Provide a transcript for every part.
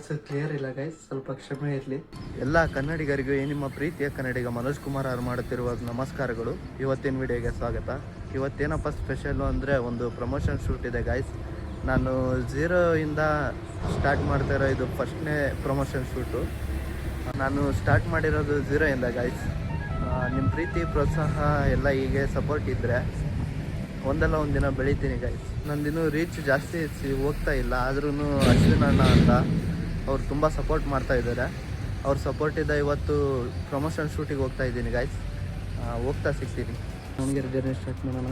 Voice clear ಇಲ್ಲ guys, ಸ್ವಲ್ಪ ಕ್ಷಮೆ ಇರಲಿ. ಎಲ್ಲ ಕನ್ನಡಿಗರಿಗೂ ನಿಮ್ಮ ಪ್ರೀತಿಯ ಕನ್ನಡಿಗ ಮನೋಜ್ ಕುಮಾರ್ ಅವರು ಮಾಡುತ್ತಿರುವ ನಮಸ್ಕಾರಗಳು. ಇವತ್ತಿನ ವಿಡಿಯೋಗೆ ಸ್ವಾಗತ. ಇವತ್ತೇನಪ್ಪ ಸ್ಪೆಷಲ್ಲು ಅಂದರೆ ಒಂದು ಪ್ರಮೋಷನ್ ಶೂಟ್ ಇದೆ ಗೈಸ್. ನಾನು 0 ಇಂದ ಸ್ಟಾರ್ಟ್ ಮಾಡ್ತಾಯಿರೋ ಇದು ಫಸ್ಟ್ನೇ ಪ್ರಮೋಷನ್ ಶೂಟು. ನಾನು ಸ್ಟಾರ್ಟ್ ಮಾಡಿರೋದು 0 ಇಂದ ಗೈಸ್. ನಿಮ್ಮ ಪ್ರೀತಿ ಪ್ರೋತ್ಸಾಹ ಎಲ್ಲ ಹೀಗೆ ಸಪೋರ್ಟ್ ಇದ್ದರೆ ಒಂದಲ್ಲ ಒಂದಿನ ಬೆಳಿತೀನಿ ಗೈಸ್. ನಂದಿನ್ನೂ ರೀಚ್ ಜಾಸ್ತಿ ಹೋಗ್ತಾ ಇಲ್ಲ, ಆದ್ರೂ ಅಶ್ವಿನ್ ಅಣ್ಣ ಅಂತ ಅವ್ರು ತುಂಬ ಸಪೋರ್ಟ್ ಮಾಡ್ತಾ ಇದ್ದಾರೆ. ಅವ್ರ ಸಪೋರ್ಟಿಂದ ಇವತ್ತು ಪ್ರಮೋಷನ್ ಶೂಟಿಗೆ ಹೋಗ್ತಾ ಇದ್ದೀನಿ ಗೈಸ್. ಹೋಗ್ತಾ ಸಿಗ್ತೀನಿ. ದಾವಣಗೆರೆ ಜರ್ನಿ ಸ್ಟಾರ್ಟ್ ಮಾಡೋಣ.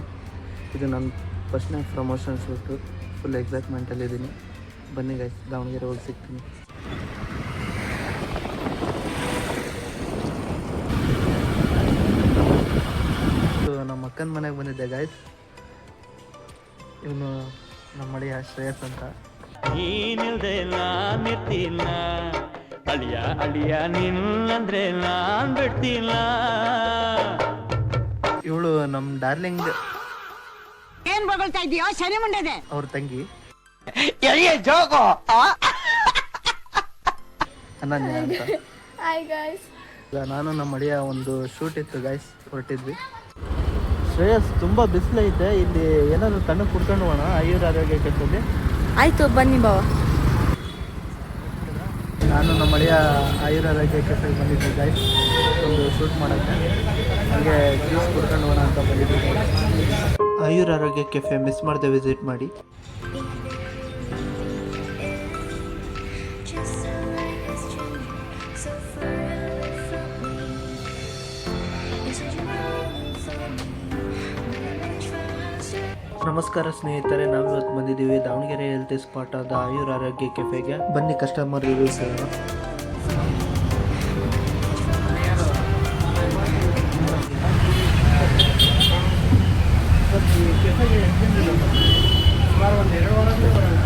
ಇದು ನನ್ನ ಫಸ್ಟ್ನೇ ಪ್ರಮೋಷನ್ ಶೂಟು. ಫುಲ್ ಎಕ್ಸೈಟ್ಮೆಂಟಲ್ಲಿದ್ದೀನಿ. ಬನ್ನಿ ಗೈಸ್, ದಾವಣಗೆರೆ ಹೋಗಿ ಸಿಗ್ತೀನಿ. ನಮ್ಮ ಅಕ್ಕನ ಮನೆಗೆ ಬಂದಿದ್ದೆ ಗೈಸ್. ಇವನು ನಮ್ಮ ಮಳೆಯ ಶ್ರೇಯಸ್ ಅಂತ. ನೀನಿಲ್ದೆ ನಾನಿರ್ತಿಲ್ಲ ಅಳಿಯ ಅಳಿಯ ನಿನ್ನಂದ್ರೆ ನಾನ್ ಬಿಡ್ತಿಲ್ಲ. ಇವಳು ನಮ್ಮ ಡಾರ್ಲಿಂಗ್ ಏನ್ ಬಗಳ್ತಾ ಇದೀಯೋ ಶನಿ ಮುಂಡೆದೆ ಅವ್ರ ತಂಗಿ ಅನನ್ಯ ಅಂತ. ಈಗ ನಾನು ನಮ್ಮ ಮಳೆಯ ಒಂದು ಶೂಟ್ ಇತ್ತು ಗೈಸ್, ಹೊರಟಿದ್ವಿ. ಶ್ರೇಯಸ್ ತುಂಬ ಬಿಸಿಲೈತೆ, ಇಲ್ಲಿ ಏನಾದರೂ ತಣ್ಣಗೆ ಕುಡ್ಕೊಂಡು ಹೋಗೋಣ ಆಯುರ್ ಆರೋಗ್ಯ ಕೆಟ್ಟಲ್ಲಿ. ಆಯ್ತು ಬನ್ನಿ ಬಾವ. ನಾನು ನಮ್ಮ ಮಳೆಯ ಆಯುರ್ ಆರೋಗ್ಯ ಕೆಟ್ಟಲ್ಲಿ ಬಂದಿದ್ದೆ ಗೈಸ್, ಒಂದು ಶೂಟ್ ಮಾಡೋಕ್ಕೆ. ಹಾಗೆ ಜ್ಯೂಸ್ ಕುಡ್ಕೊಂಡು ಹೋಗೋಣ ಅಂತ ಬಂದಿದ್ದೆ. ಆಯುರ್ ಆರೋಗ್ಯ ಕೆಫೆ ಮಿಸ್ ಮಾಡದೆ ವಿಸಿಟ್ ಮಾಡಿ. ನಮಸ್ಕಾರ ಸ್ನೇಹಿತರೆ, ನಾವು ಇವತ್ತು ಬಂದಿದ್ದೀವಿ ದಾವಣಗೆರೆ ಹೆಲ್ತ್ ಸ್ಪಾಟ್ ಆದ ಆಯುರ್ ಆರೋಗ್ಯ ಕೆಫೆಗೆ. ಬನ್ನಿ ಕಸ್ಟಮರ್ ರಿವ್ಯೂಸ್ ಹೇಳೋಣ. ಸುಮಾರು ಒಂದು 2 ವಾರ ಬೇರೆ ಬೇರೆ ಕಡೆ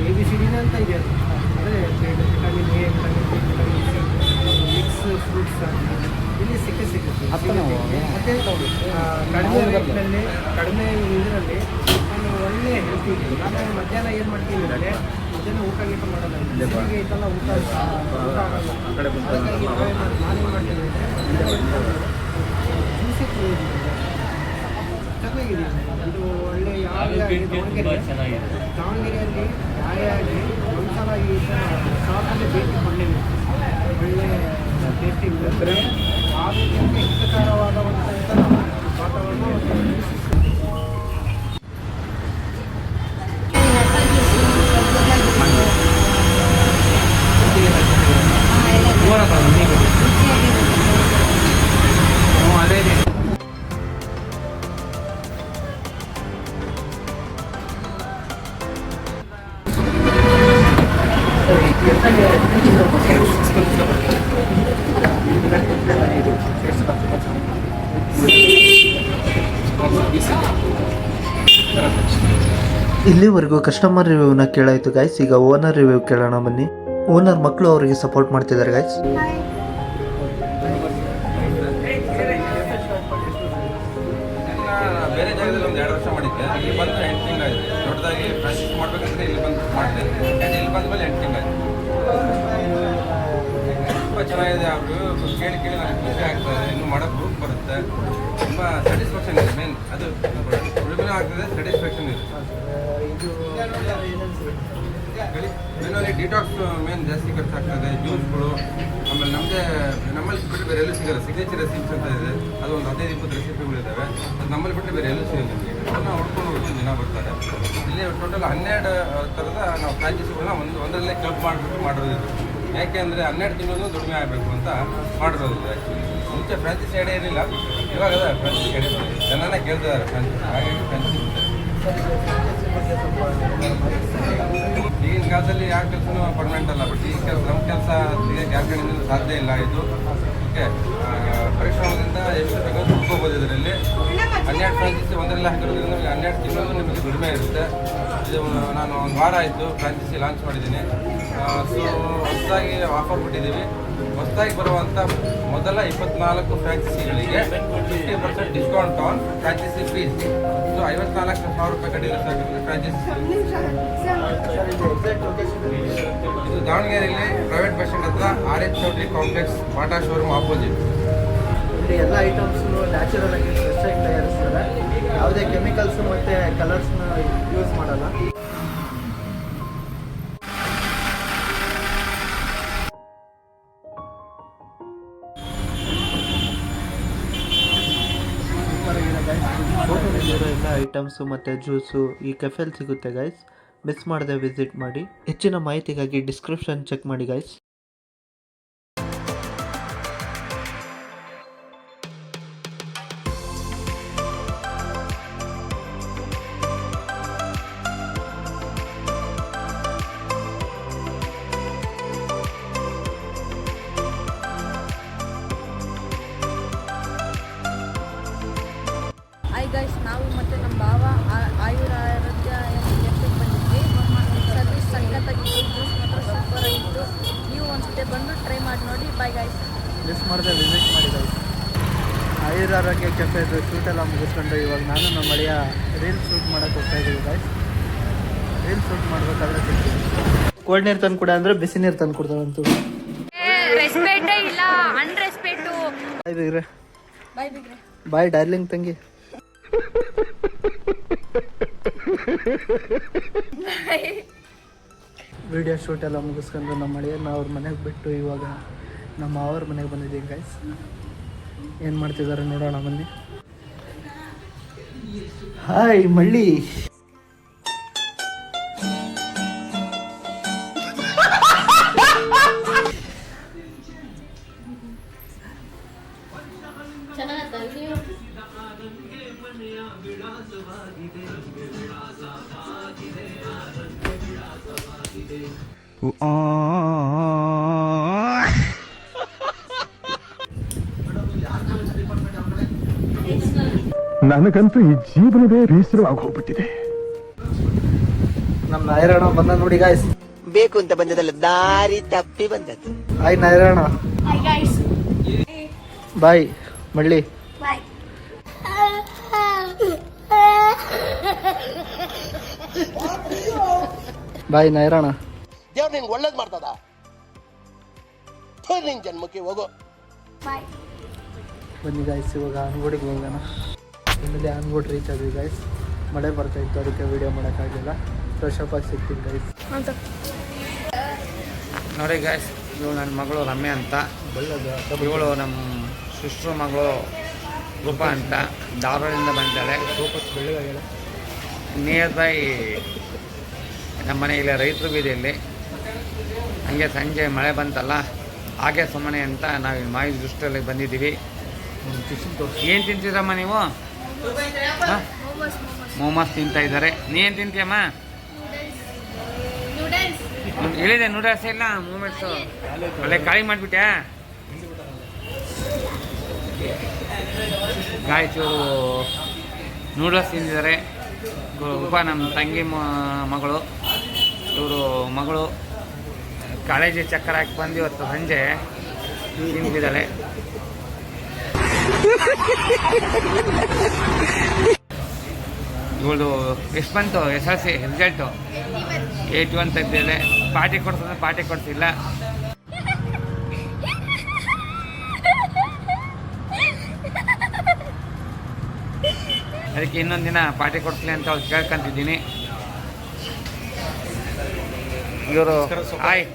ABCD ಅಂತ ಇದೆ. ಅಂದರೆ vitamin A, vitamin C, mix fruits ಇಲ್ಲಿ ಸಿಗುತ್ತೆ. ಮತ್ತು ಕಡಿಮೆ ರೇಟ್ನಲ್ಲಿ, ಕಡಿಮೆ ಇದರಲ್ಲಿ ಒಳ್ಳೆ ಹೆಲ್ತ್ ಇದೆ. ನಾನು ಮಧ್ಯಾಹ್ನ ಏನು ಮಾಡ್ತೀನಿ ಅಂದರೆ ಮಧ್ಯಾಹ್ನ ಊಟ ಮಾಡಲ್ಲ, ಬೆಳಿಗ್ಗೆ ಇದೆಲ್ಲ ಊಟ ಆಗಲ್ಲ. ಹಾಗಾಗಿ ನಾನೇನು ಮಾಡ್ತೀನಿ ಅಂದರೆ ಜ್ಯೂಸೇ ಚೆನ್ನಾಗಿದೆ. ಇದು ಒಳ್ಳೆ ದಾವಣಗೆರೆಯಲ್ಲಿ ಯಾರೇ ಒಂದ್ಸಲ ಈ ಶಾಪಲ್ಲಿ ಭೇಟಿ ಕೊಡಲಿಲ್ಲ. ಒಳ್ಳೆ ಟೇಸ್ಟಿಂಗ್ ಆರೋಗ್ಯಕ್ಕೆ ಹಿತಕರವಾದಂಥ ವಾತಾವರಣ. ಇಲ್ಲಿವರೆಗೂ ಕಸ್ಟಮರ್ ರಿವ್ಯೂನ ಕೇಳಾಯಿತು ಗೈಸ್. ಈಗ ಓನರ್ ರಿವ್ಯೂ ಕೇಳೋಣ ಬನ್ನಿ. ಓನರ್ ಮಕ್ಕಳು ಅವರಿಗೆ ಸಪೋರ್ಟ್ ಮಾಡ್ತಿದ್ದಾರೆ ಗೈಸ್. ಬೇರೆ ಜಾಗದಲ್ಲಿ ಒಂದು 2 ವರ್ಷ ಮಾಡಿದ್ದೆ. ಇಲ್ಲಿ ಬಂದು 8 ತಿಂಗಳಾಯಿತು. ದೊಡ್ಡದಾಗಿ ಪ್ರಾಕ್ಟೀಸ್ ಮಾಡಬೇಕಂದ್ರೆ ಇಲ್ಲಿ ಬಂದು ಮಾಡಿದೆ. ಇಲ್ಲಿ ಬಂದ ಮೇಲೆ 8 ತಿಂಗಳಾಯಿತು. ತುಂಬ ಚೆನ್ನಾಗಿದೆ. ಅವರು ಕೇಳಿ ನನಗೆ ಖುಷಿ ಆಗ್ತದೆ. ಇನ್ನೂ ಮಾಡೋಕ್ಕೆ ಗ್ರೂಪ್ ಬರುತ್ತೆ. ತುಂಬ ಸ್ಯಾಟಿಸ್ಫ್ಯಾಕ್ಷನ್ ಇದೆ. ಮೇನ್ ಅದು ಉಳಿಮೆ ಆಗ್ತದೆ, ಸ್ಯಾಟಿಸ್ಫ್ಯಾಕ್ಷನ್ ಇದೆ. ಮೇನಲ್ಲಿ ಡಿಟಾಕ್ಸ್ ಮೇನ್ ಜಾಸ್ತಿ ಖರ್ಚಾಗ್ತದೆ. ಜ್ಯೂಸ್ಗಳು, ಆಮೇಲೆ ನಮ್ಮಲ್ಲಿ ಬಿಟ್ಟರೆ ಬೇರೆ ಎಲ್ಲೂ ಸಿಗಲ್ಲ. ಸಿಗ್ನೇಚರ್ ರೆಸಿಪ್ಸ್ ಅಂತ ಇದೆ, ಅದು ಒಂದು 15-20 ರೆಸಿಪಿಗಳಿದ್ದಾವೆ. ಅದು ನಮ್ಮಲ್ಲಿ ಬಿಟ್ಟರೆ ಬೇರೆ ಎಲ್ಲೂ ಸಿಗಲ್ಲ. ಅದನ್ನ ಹೊಡ್ಕೊಂಡು ಹೋಗ್ತೀನಿ, ದಿನ ಬರ್ತಾರೆ. ಇಲ್ಲಿ ಟೋಟಲ್ 12 ಥರದ ನಾವು ಫ್ರಾಂಚೈಸಿಗಳನ್ನ ಒಂದರಲ್ಲೇ ಕ್ಲಬ್ ಮಾಡಿಬಿಟ್ಟು ಮಾಡಿರೋದು. ಯಾಕೆ ಅಂದರೆ 12 ತಿಂಗಳು ದುಡಿಮೆ ಆಗಬೇಕು ಅಂತ ಮಾಡಿರೋದು. ಆ್ಯಕ್ಚುಲಿ ಮುಂಚೆ ಫ್ರಾಂಚೈಸಿ ಐಡಿಯಾ ಇರಲಿಲ್ಲ, ಇವಾಗ ಫ್ರಾಂಚೈಸಿ ಐಡಿಯಾ ಜನನೇ ಕೇಳ್ತಿದ್ದಾರೆ ಫ್ರಾಂಚೈಸಿ. ಹಾಗಾಗಿ ಫ್ರಾಂಚೈಸಿ ಬಗ್ಗೆ ಸ್ವಲ್ಪ ಈಗಿನ ಕಾಲದಲ್ಲಿ ಯಾವ ಕೆಲಸನೂ ಪರ್ಮನೆಂಟ್ ಅಲ್ಲ, ಬಟ್ ಈ ಕೆಲಸ ನಮ್ಮ ಕೆಲಸ ತೆಗಿಯೋಕ್ಕೆ ಯಾರ ಕಡೆಯಿಂದ ಸಾಧ್ಯ ಇಲ್ಲ. ಇದು ಓಕೆ, ಪರಿಶ್ರಮದಿಂದ ಎಷ್ಟು ಬೇಕಾದ್ರೂ ದುಡ್ಕೋಬೋದು. ಇದರಲ್ಲಿ 12 ಫ್ರಾಂಚೈಸಿ ಒಂದರಲ್ಲಿ ಹಾಕಿರೋದ್ರಿಂದ ನಿಮಗೆ 12 ತಿಂಗಳು ನಿಮಗೆ ದುಡಿಮೆ ಇರುತ್ತೆ. ಇದು ನಾನು ಒಂದು ವಾರ ಆಯಿತು ಫ್ರಾಂಚೈಸಿ ಲಾಂಚ್ ಮಾಡಿದ್ದೀನಿ. ಸೊ ಹೊಸದಾಗಿ ಆಫರ್ ಬಿಟ್ಟಿದ್ದೀವಿ. ಹೊಸದಾಗಿ ಬರುವಂಥ ಮೊದಲ 24 ಫ್ರಾಂಚೈಸಿಗಳಿಗೆ 50% discount on franchise fees. So 54,000 ರೂಪಾಯಿ ಕಟ್ಟಿದ್ರೆ ಸಾಕಿದ್ರೆ ಫ್ರಾಂಚೈಸಿ. ಇದು ದಾವಣಗೆರೆಯಲ್ಲಿ ಪ್ರೈವೇಟ್ ಬಸ್ ಸ್ಟ್ಯಾಂಡ್ ಹತ್ರ RH Choultry complex Bata showroom opposite. ಇಲ್ಲಿ ಎಲ್ಲ ಐಟಮ್ಸು ನ್ಯಾಚುರಲ್ ಆಗಿ ಫ್ರೆಶ್ ಆಗಿ ತಯಾರಿಸ್ತಾರೆ. ಯಾವುದೇ ಕೆಮಿಕಲ್ಸ್ ಮತ್ತು ಕಲರ್ಸ್ನ ಯೂಸ್ ಮಾಡಲ್ಲ. ಫೋಟೋದಲ್ಲಿರೋ ಎಲ್ಲ ಐಟಮ್ಸು ಮತ್ತು ಜ್ಯೂಸು ಈ ಕೆಫೆಲ್ಲಿ ಸಿಗುತ್ತೆ ಗೈಸ್. ಮಿಸ್ ಮಾಡದೆ ವಿಸಿಟ್ ಮಾಡಿ. ಹೆಚ್ಚಿನ ಮಾಹಿತಿಗಾಗಿ ಡಿಸ್ಕ್ರಿಪ್ಷನ್ ಚೆಕ್ ಮಾಡಿ ಗೈಸ್. ಹಾಯ್ ಗೈಸ್, ನಾವು ಮತ್ತು ನಮ್ಮ ಭಾವ ಆಯುರ ಆರೋಗ್ಯ ಕೆಫೆಗೆ ಬಂದಿದ್ವಿ. ಸರ್ವಿಸ್ ಸಖತ್ತಾಗಿತ್ತು, ಜ್ಯೂಸ್ ಮಾತ್ರ ಸೂಪರ್ ಆಗಿತ್ತು. ನೀವು ಒಂದ್ಸತಿ ಬಂದು ಟ್ರೈ ಮಾಡಿ ನೋಡಿ. Bye guys. ಮಿಸ್ ಮಾಡದೆ ವಿಸಿಟ್ ಮಾಡಿ ಗೈಸ್. ಆಯುರ್ ಆರೋಗ್ಯ ಕೆಫೆದು ಶೂಟ್ ಎಲ್ಲ ಮುಗಿಸ್ಕೊಂಡು ಇವಾಗ ನಾನು ನಮ್ಮ ಮಳೆಯ ರೀಲ್ ಶೂಟ್ ಮಾಡೋಕ್ಕೆ ಹೋಗ್ತಾ ಇದ್ದೀವಿ ಗೈಸ್. ರೀಲ್ ಶೂಟ್ ಮಾಡಬೇಕಾದ್ರೆ ಕೋಲ್ಡ್ ನೀರು ತಂದು ಕೊಡ ಅಂದರೆ ಬಿಸಿ ನೀರು ತಂದು ಕೊಡ್ತಾವಂತು. ರೆಸ್ಪೆಕ್ಟೇ ಇಲ್ಲ, ಅನ್ರೆಸ್ಪೆಕ್ಟು. ಬಾಯ್ ಬಿಗ್ರೆ. ಬಾಯ್ ಬಿಗ್ರೆ. ಬಾಯ್ ಡಾರ್ಲಿಂಗ್ ತಂಗಿ. ವಿಡಿಯೋ ಶೂಟ್ ಎಲ್ಲ ಮುಗಿಸ್ಕೊಂಡು ನಮ್ಮ ಮಳೆಯನ್ನ ಅವ್ರ ಮನೆಗೆ ಬಿಟ್ಟು ಇವಾಗ ನಮ್ಮ ಅವ್ರ ಮನೆಗೆ ಬಂದಿದ್ದೀವಿ ಗೈಸ್. ಏನು ಮಾಡ್ತಿದ್ದಾರೆ ನೋಡೋಣ ಬನ್ನಿ. ಹಾಯ್ ಮಳ್ಳಿ. ನನಗಂತೂ ಈ ಜೀವನವೇ ಬೇಸರವಾಗಿ ಹೋಗ್ಬಿಟ್ಟಿದೆ. ನಮ್ಮ ನಾಯರಣ ಬಂದ ನೋಡಿ ಗಾಯ್ಸ್. ಬೇಕು ಅಂತ ಬಂದದಲ್ಲ, ದಾರಿ ತಪ್ಪಿ ಬಂದದ್ದು. ಹಾಯ್ ನಾಯರಣ. ಬಾಯ್ ಮಳ್ಳಿ. ಬಾಯ್ ನಾಯರಣ. ದೇವ್ರು ನಿನ್ಗೆ ಒಳ್ಳೇದ್ ಮಾಡ್ತದ, ನಿನ್ ಜನ್ಮಕ್ಕೆ ಹೋಗೋ. ಬನ್ನಿ ಗಾಯ್ಸ್, ಇವಾಗ ಅನ್ಗೋಡಿಗೆ ಹೋಗೋಣ. ಇಲ್ಲದೆ ಅನ್ಗೋಡ್ ರೀಚ್ ಆದ್ವಿ ಗಾಯ್ಸ್. ಮಳೆ ಬರ್ತಾ ಇತ್ತು, ಅದಕ್ಕೆ ವಿಡಿಯೋ ಮಾಡೋಕ್ಕಾಗಲಿಲ್ಲ. ಫ್ರೆಶ್ ಅಪ್ ಆಗಿ ಸಿಗ್ತೀನಿ ಗೈಸ್. ನೋಡಿ ಗಾಯ್ಸ್, ಇವಳು ನನ್ನ ಮಗಳು ರಮ್ಯ ಅಂತ. ಇವಳು ನಮ್ಮ ಸಿಸ್ಟ್ರು ಮಗಳು ರೂಪಾ ಅಂತ ಧಾರವಾಡದಿಂದ ಬಂದಿದ್ದಾಳೆ. ನಿಯರ್ ಬೈ ನಮ್ಮ ಮನೆ ಇಲ್ಲ ರೈತರು ಬೀದಿಯಲ್ಲಿ. ಹಂಗೆ ಸಂಜೆ ಮಳೆ ಬಂತಲ್ಲ, ಹಾಗೆ ಸುಮ್ಮನೆ ಅಂತ ನಾವು ಮಾಯಿ ದೃಷ್ಟಿಯಲ್ಲಿ ಬಂದಿದ್ದೀವಿ. ಏನು ತಿಂತಿದ್ರಮ್ಮ ನೀವು? ಮೋಮೋಸ್ ತಿಂತಾ ಇದ್ದಾರೆ. ನೀನು ತಿಂತೀಯಮ್ಮ? ಹೇಳಿದೆ ನೂಡಲ್ಸ್ ಇಲ್ಲ, ಮೂಮೆಂಟ್ಸು ಒಳ್ಳೆ ಖಾಲಿ ಮಾಡಿಬಿಟ್ಯಾ? ಗಾಯ್ತು ನೂಡಲ್ಸ್ ತಿಂದಿದ್ದಾರೆ. ರೂಪ ನಮ್ಮ ತಂಗಿ ಮಗಳು. ಇವರು ಮಗಳು ಕಾಲೇಜಿಗೆ ಚಕ್ಕರ್ ಹಾಕಿ ಬಂದು ಇವತ್ತು ಸಂಜೆ ತಿಂದಿದ್ದಾಳೆ. ಇವಳು ಎಷ್ಟು ಬಂತು SLC ರಿಸಲ್ಟು? 81 ತೆಗ್ದಿದ್ದಾಳೆ. ಪಾರ್ಟಿ ಕೊಡ್ತಂದ್ರೆ ಪಾರ್ಟಿ ಕೊಡ್ತಿಲ್ಲ. ಅದಕ್ಕೆ ಇನ್ನೊಂದು ದಿನ ಪಾರ್ಟಿ ಕೊಡ್ತೀನಿ ಅಂತ ಅವ್ರು ಕೇಳ್ಕೊಂತಿದ್ದೀನಿ. ಇವರು ಹಾಯ್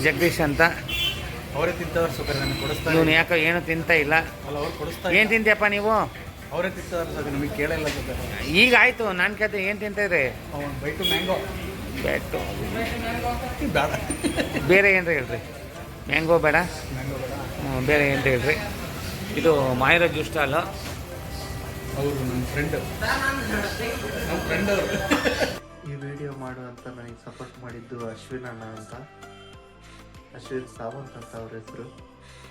ಜಗದೀಶ್ ಅಂತ. ಅವರೇ ತಿಂತವ್ರು ಸರ್, ನನಗೆ ಕೊಡಿಸ್ತಾರೆ. ಇವನು ಯಾಕೋ ಏನು ತಿಂತ ಇಲ್ಲ. ಅಲ್ಲ, ಅವ್ರು ಕೊಡಿಸ್ತಾರೆ. ಏನು ತಿಂತೀಯಪ್ಪ ನೀವು? ಅವರೇ ತಿಂತವ್ರು ಸರ್, ನಿಮಗೆ ಕೇಳಿಲ್ಲ ಸರ್. ಈಗ ಆಯಿತು, ನಾನು ಕೇಳ್ತೆ ಏನು ತಿಂತಾಯಿದ್ರಿ? ಅವ್ನು ಬೈಟು ಮ್ಯಾಂಗೋ. ಬೇಟು ಬೇಡ, ಬೇರೆ ಏನ್ರಿ ಹೇಳ್ರಿ? ಮ್ಯಾಂಗೋ ಬೇಡ, ಬೇರೆ ಏನು ಹೇಳ್ರಿ? ಇದು ಮಾಯಿರೋ ಜ್ಯೂಸ್ ಸ್ಟಾಲು. ಅವರು ನನ್ನ ಫ್ರೆಂಡ್ ಅವರು. ಈ ವಿಡಿಯೋ ಮಾಡು ಅಂತ ನನಗೆ ಸಪೋರ್ಟ್ ಮಾಡಿದ್ದು ಅಶ್ವಿನ್ ಅಣ್ಣ ಅಂತ, ಅಶ್ವಿನ್ ಸಾವಂತ್ ಅಂತ ಅವ್ರ ಹೆಸರು.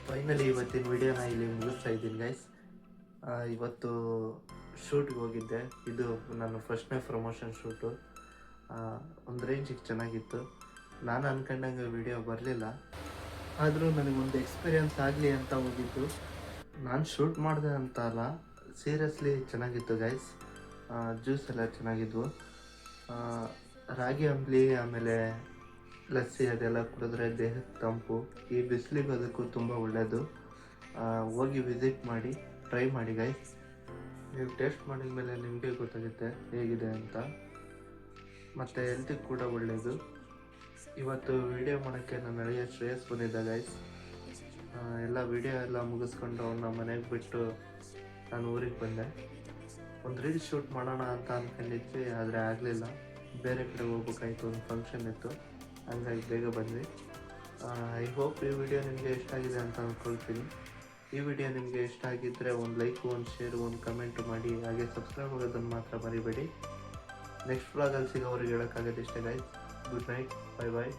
ಫೈನಲಿ ಇವತ್ತಿನ ವಿಡಿಯೋನ ಇಲ್ಲಿ ಮುಗಿಸ್ತಾ ಇದ್ದೀನಿ ಗೈಸ್. ಇವತ್ತು ಶೂಟ್ಗೆ ಹೋಗಿದ್ದೆ. ಇದು ನನ್ನ ಫಸ್ಟ್ನೇ ಪ್ರಮೋಷನ್ ಶೂಟು. ಒಂದು ರೇಂಜಿಗೆ ಚೆನ್ನಾಗಿತ್ತು. ನಾನು ಅಂದ್ಕೊಂಡಂಗೆ ವಿಡಿಯೋ ಬರಲಿಲ್ಲ, ಆದರೂ ನನಗೊಂದು ಎಕ್ಸ್ಪೀರಿಯನ್ಸ್ ಆಗಲಿ ಅಂತ ಹೋಗಿದ್ದು. ನಾನು ಶೂಟ್ ಮಾಡಿದೆ ಅಂತ ಅಲ್ಲ, ಸೀರಿಯಸ್ಲಿ ಚೆನ್ನಾಗಿತ್ತು ಗೈಸ್. ಜ್ಯೂಸ್ ಎಲ್ಲ ಚೆನ್ನಾಗಿದ್ವು. ರಾಗಿ ಅಂಬ್ಲಿ ಆಮೇಲೆ ಲಸ್ಸಿ ಅದೆಲ್ಲ ಕುಡಿದ್ರೆ ದೇಹಕ್ಕೆ ತಂಪು. ಈ ಬಿಸಿಲಿಗೆ ಅದಕ್ಕೂ ತುಂಬ ಒಳ್ಳೆಯದು. ಹೋಗಿ ವಿಸಿಟ್ ಮಾಡಿ, ಟ್ರೈ ಮಾಡಿ ಗೈಸ್. ನೀವು ಟೇಸ್ಟ್ ಮಾಡಿದ ಮೇಲೆ ನಿಮಗೆ ಗೊತ್ತಾಗುತ್ತೆ ಹೇಗಿದೆ ಅಂತ. ಮತ್ತು ಹೆಲ್ತಿಗೆ ಕೂಡ ಒಳ್ಳೆಯದು. ಇವತ್ತು ವಿಡಿಯೋ ಮಾಡೋಕ್ಕೆ ನನ್ನ ಅಳಿಯ ಶ್ರೇಯಸ್ ಬಂದಿದ್ದ ಗೈಸ್. ಎಲ್ಲ ವಿಡಿಯೋ ಎಲ್ಲ ಮುಗಿಸ್ಕೊಂಡು ಅವನ್ನ ಮನೆಗೆ ಬಿಟ್ಟು ನಾನು ಊರಿಗೆ ಬಂದೆ. ಒಂದು ರೀಲ್ ಶೂಟ್ ಮಾಡೋಣ ಅಂತ ಅಂದ್ಕೊಂಡಿದ್ವಿ, ಆದರೆ ಆಗಲಿಲ್ಲ. ಬೇರೆ ಕಡೆ ಹೋಗ್ಬೇಕಾಯ್ತು, ಒಂದು ಫಂಕ್ಷನ್ ಇತ್ತು, ಹಂಗಾಗಿ ಬೇಗ ಬಂದ್ವಿ. ಐ ಹೋಪ್ ಈ ವಿಡಿಯೋ ನಿಮಗೆ ಇಷ್ಟ ಆಗಿದೆ ಅಂತ ಅಂದ್ಕೊಳ್ತೀನಿ. ಈ ವಿಡಿಯೋ ನಿಮಗೆ ಇಷ್ಟ ಆಗಿದ್ದರೆ ಒಂದು ಲೈಕು, ಒಂದು ಶೇರು, ಒಂದು ಕಮೆಂಟು ಮಾಡಿ. ಹಾಗೆ ಸಬ್ಸ್ಕ್ರೈಬ್ ಆಗೋದನ್ನು ಮಾತ್ರ ಮರಿಬೇಡಿ. ನೆಕ್ಸ್ಟ್ ವ್ಲಾಗಲ್ಲಿ ಸಿಗೋವರೆಗೆ ಹೇಳೋಕ್ಕಾಗೋದು ಇಷ್ಟೇ ಗೈಸ್. ಗುಡ್ ನೈಟ್, ಬೈ ಬಾಯ್.